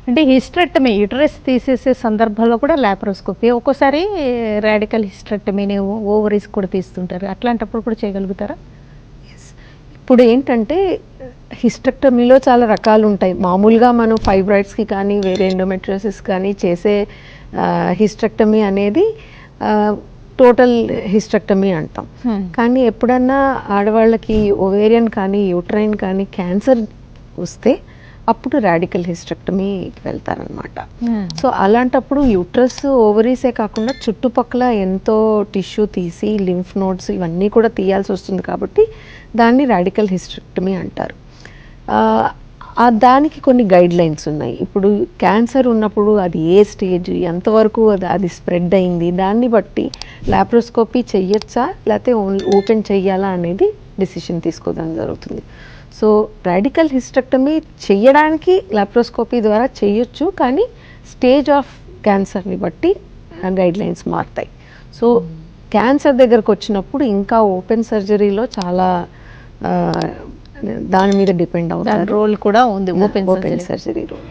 అంటే hysterectomy uterus తీసేసే సందర్భంలో కూడా లాప్రోస్కోపీ, ఒక్కోసారి రాడికల్ హిస్టరెక్టమీని ఓవరీస్ కూడా తీస్తుంటారు, అట్లాంటప్పుడు కూడా చేయగలుగుతారా? ఇప్పుడు ఏంటంటే హిస్టెక్టమీలో చాలా రకాలు ఉంటాయి. మామూలుగా మనం ఫైబ్రాయిడ్స్కి కానీ వేరే ఎండోమెట్రియోసిస్ కానీ చేసే హిస్టెక్టమీ అనేది టోటల్ హిస్టెక్టమీ అంటాం. కానీ ఎప్పుడన్నా ఆడవాళ్ళకి ఓవేరియన్ కానీ యూట్రైన్ కానీ క్యాన్సర్ వస్తే అప్పుడు రాడికల్ హిస్టెక్టమీకి వెళ్తారనమాట. సో అలాంటప్పుడు యూట్రస్ ఓవరీసే కాకుండా చుట్టుపక్కల ఎంతో టిష్యూ తీసి లింఫ్ నోడ్స్ ఇవన్నీ కూడా తీయాల్సి వస్తుంది కాబట్టి దాన్ని రాడికల్ హిస్టెక్టమీ అంటారు. దానికి కొన్ని గైడ్ లైన్స్ ఉన్నాయి. ఇప్పుడు క్యాన్సర్ ఉన్నప్పుడు అది ఏ స్టేజ్, ఎంతవరకు అది స్ప్రెడ్ అయింది, దాన్ని బట్టి లాప్రోస్కోపీ చెయ్యొచ్చా లేకపోతే ఓపెన్ చెయ్యాలా అనేది డిసిషన్ తీసుకోవడం జరుగుతుంది. సో రాడికల్ హిస్టెక్టమీ చెయ్యడానికి లాప్రోస్కోపీ ద్వారా చేయొచ్చు, కానీ స్టేజ్ ఆఫ్ క్యాన్సర్ని బట్టి గైడ్ లైన్స్ మారుతాయి. సో క్యాన్సర్ దగ్గరకు వచ్చినప్పుడు ఇంకా ఓపెన్ సర్జరీలో చాలా దాని మీద డిపెండ్ అవుతారు. రోల్ కూడా ఉంది ఓపెన్ సర్జరీ రోల్.